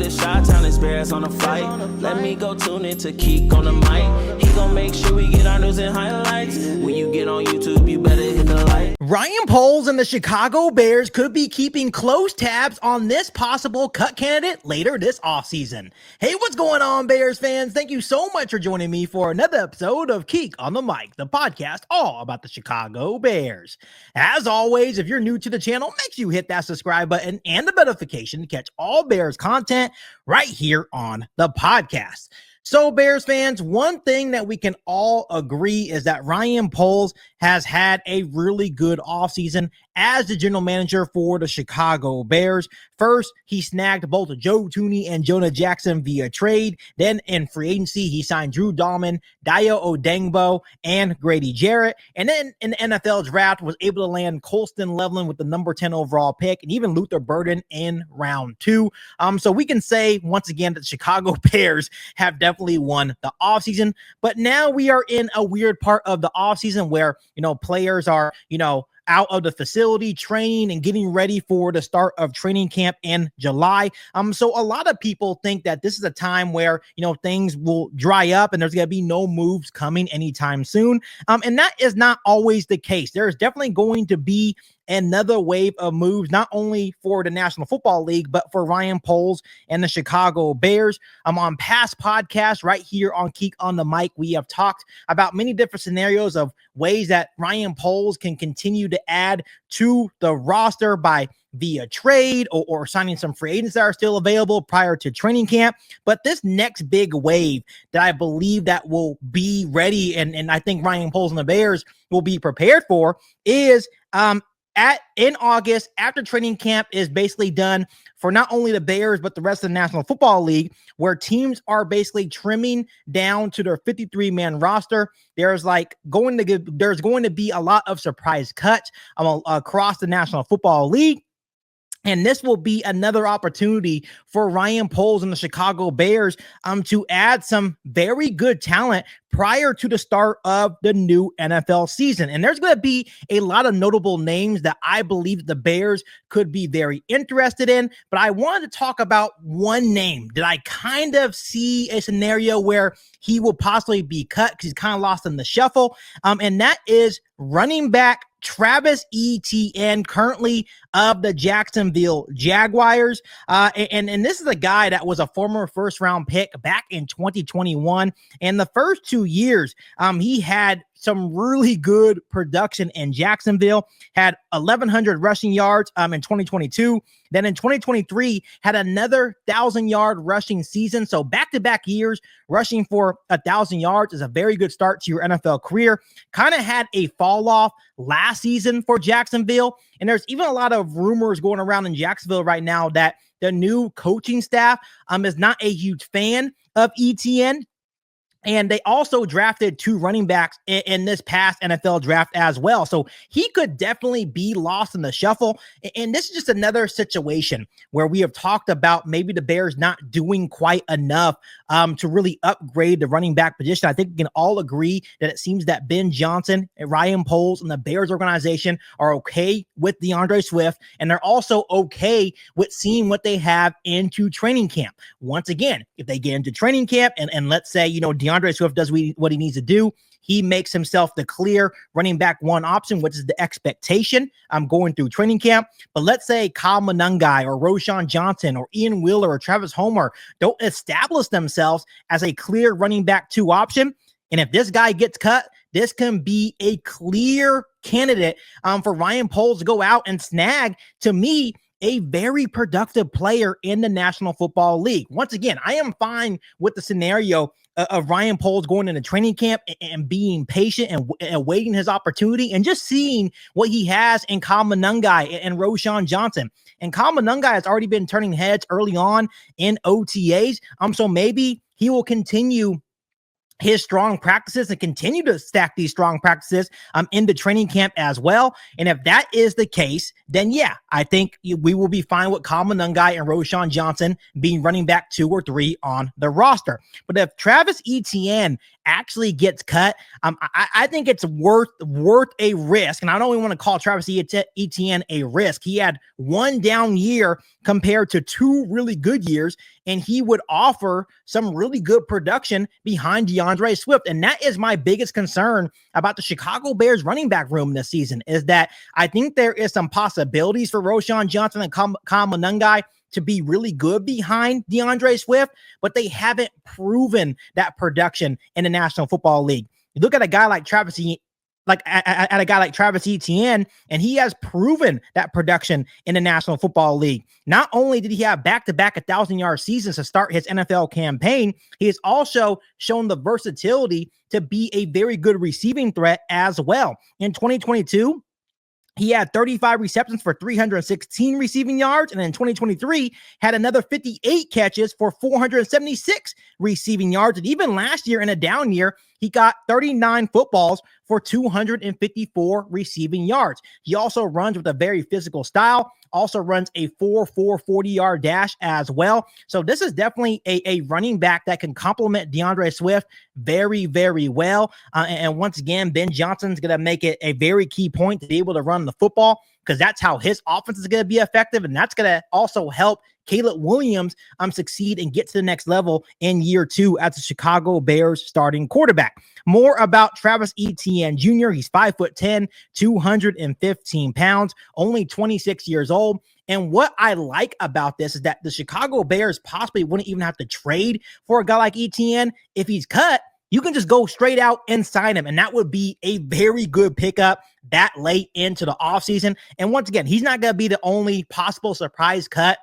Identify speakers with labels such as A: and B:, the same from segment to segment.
A: the Chi-Town experience on the flight. Let me go tune in to Keek on the mic. He gon' make sure we get our news and highlights. When you get on YouTube, you better hit the like.
B: Ryan Poles and the Chicago Bears could be keeping close tabs on this possible cut candidate later this offseason. Hey, what's going on, Bears fans? Thank you so much for joining me for another episode of Keek on the Mic, the podcast all about the Chicago Bears. As always, if you're new to the channel, make sure you hit that subscribe button and the notification to catch all Bears content right here on the podcast. So, Bears fans, one thing that we can all agree is that Ryan Poles has had a really good offseason as the general manager for the Chicago Bears. First, he snagged both Joe Thuney and Jonah Jackson via trade. Then in free agency, he signed Drew Dahlman, Dayo Odeyingbo, and Grady Jarrett. And then in the NFL draft, was able to land Colston Loveland with the number 10 overall pick, and even Luther Burden in round 2. So we can say once again that the Chicago Bears have definitely won the offseason. But now we are in a weird part of the offseason where, players are, out of the facility training and getting ready for the start of training camp in July. So a lot of people think that this is a time where, things will dry up and there's going to be no moves coming anytime soon. And that is not always the case. There's definitely going to be another wave of moves, not only for the National Football League, but for Ryan Poles and the Chicago Bears. On past podcasts right here on Keek on the Mic, we have talked about many different scenarios of ways that Ryan Poles can continue to add to the roster by via trade or signing some free agents that are still available prior to training camp. But this next big wave that I believe that will be ready, and I think Ryan Poles and the Bears will be prepared for, is in August, after training camp is basically done for not only the Bears, but the rest of the National Football League, where teams are basically trimming down to their 53-man roster. There's going to be a lot of surprise cuts across the National Football League. And this will be another opportunity for Ryan Poles and the Chicago Bears to add some very good talent prior to the start of the new NFL season. And there's going to be a lot of notable names that I believe the Bears could be very interested in. But I wanted to talk about one name that I kind of see a scenario where he will possibly be cut because he's kind of lost in the shuffle. And that is running back Travis Etienne, currently of the Jacksonville Jaguars. And this is a guy that was a former first-round pick back in 2021. And the first 2 years, he had some really good production in Jacksonville, had 1,100 rushing yards in 2022. Then in 2023, had another 1,000-yard rushing season. So back-to-back years rushing for 1,000 yards is a very good start to your NFL career. Kind of had a fall off last season for Jacksonville. And there's even a lot of rumors going around in Jacksonville right now that the new coaching staff is not a huge fan of Etienne. And they also drafted 2 running backs in this past NFL draft as well. So he could definitely be lost in the shuffle. And this is just another situation where we have talked about maybe the Bears not doing quite enough to really upgrade the running back position. I think we can all agree that it seems that Ben Johnson and Ryan Poles and the Bears organization are okay with DeAndre Swift. And they're also okay with seeing what they have into training camp. Once again, if they get into training camp and let's say, DeAndre Swift does what he needs to do, he makes himself the clear running back 1 option, which is the expectation going through training camp. But let's say Kyle Monangai or Roschon Johnson or Ian Wheeler or Travis Homer don't establish themselves as a clear running back 2 option. And if this guy gets cut, this can be a clear candidate for Ryan Poles to go out and snag, to me, a very productive player in the National Football League. Once again, I am fine with the scenario of Ryan Poles going into training camp and being patient and awaiting his opportunity and just seeing what he has in Kyle Monangai and Roschon Johnson. And Kyle Monangai has already been turning heads early on in OTAs. So maybe he will continue his strong practices and continue to stack these strong practices into training camp as well. And if that is the case, then yeah, I think we will be fine with Kyle Monangai and Roschon Johnson being running back 2 or 3 on the roster. But if Travis Etienne actually gets cut, I think it's worth a risk. And I don't even want to call Travis Etienne a risk. He had one down year compared to two really good years, and he would offer some really good production behind DeAndre Swift. And that is my biggest concern about the Chicago Bears running back room this season, is that I think there is some possibilities for Roschon Johnson and Kyle Monangai to be really good behind DeAndre Swift, but they haven't proven that production in the National Football League. You look at a guy like Travis Etienne, and he has proven that production in the National Football League. Not only did he have back-to-back 1,000-yard seasons to start his NFL campaign, he has also shown the versatility to be a very good receiving threat as well. In 2022, he had 35 receptions for 316 receiving yards, and in 2023 had another 58 catches for 476 receiving yards. And even last year in a down year, he got 39 footballs for 254 receiving yards. He also runs with a very physical style, also runs a 4.4 40-yard dash as well. So this is definitely a running back that can complement DeAndre Swift very, very well. And once again, Ben Johnson's going to make it a very key point to be able to run the football, because that's how his offense is going to be effective. And that's going to also help Caleb Williams succeed and get to the next level in year two as the Chicago Bears starting quarterback. More about Travis Etienne Jr. He's 5'10", 215 pounds, only 26 years old. And what I like about this is that the Chicago Bears possibly wouldn't even have to trade for a guy like Etienne. If he's cut, you can just go straight out and sign him. And that would be a very good pickup that late into the offseason. And once again, he's not going to be the only possible surprise cut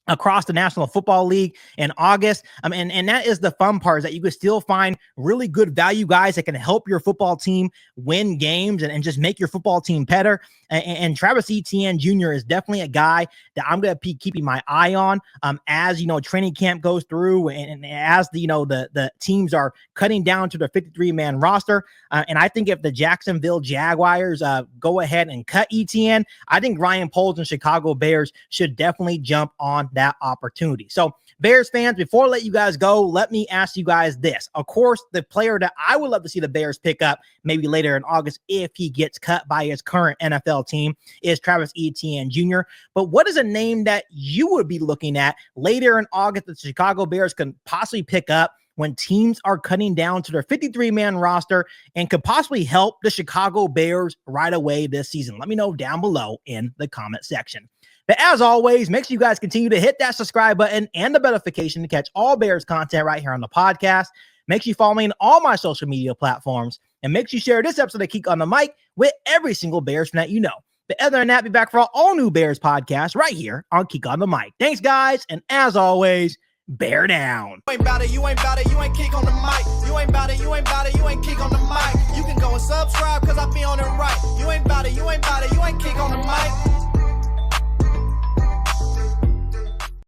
B: across the National Football League in August. And that is the fun part, is that you can still find really good value guys that can help your football team win games and just make your football team better. And Travis Etienne Jr. is definitely a guy that I'm going to be keeping my eye on as, training camp goes through and as the teams are cutting down to the 53-man roster. And I think if the Jacksonville Jaguars go ahead and cut Etienne, I think Ryan Poles and Chicago Bears should definitely jump on that opportunity. So Bears fans, before I let you guys go, let me ask you guys this. Of course, the player that I would love to see the Bears pick up maybe later in August, if he gets cut by his current NFL team, is Travis Etienne Jr. But what is a name that you would be looking at later in August that the Chicago Bears can possibly pick up when teams are cutting down to their 53-man roster and could possibly help the Chicago Bears right away this season? Let me know down below in the comment section. But as always, make sure you guys continue to hit that subscribe button and the notification to catch all Bears content right here on the podcast. Make sure you follow me on all my social media platforms, and make sure you share this episode of Keek on the Mic with every single Bears fan that you know. But other than that, be back for all new Bears podcasts right here on Keek on the Mic. Thanks, guys, and as always, bear down.
C: You ain't bout it, you ain't bout it, you ain't Keek on the Mic. You ain't bout it, you ain't bout it, you ain't Keek on the Mic. You can go and subscribe, cause I be on it right. You ain't bout it, you ain't bout it, you ain't Keek on the Mic.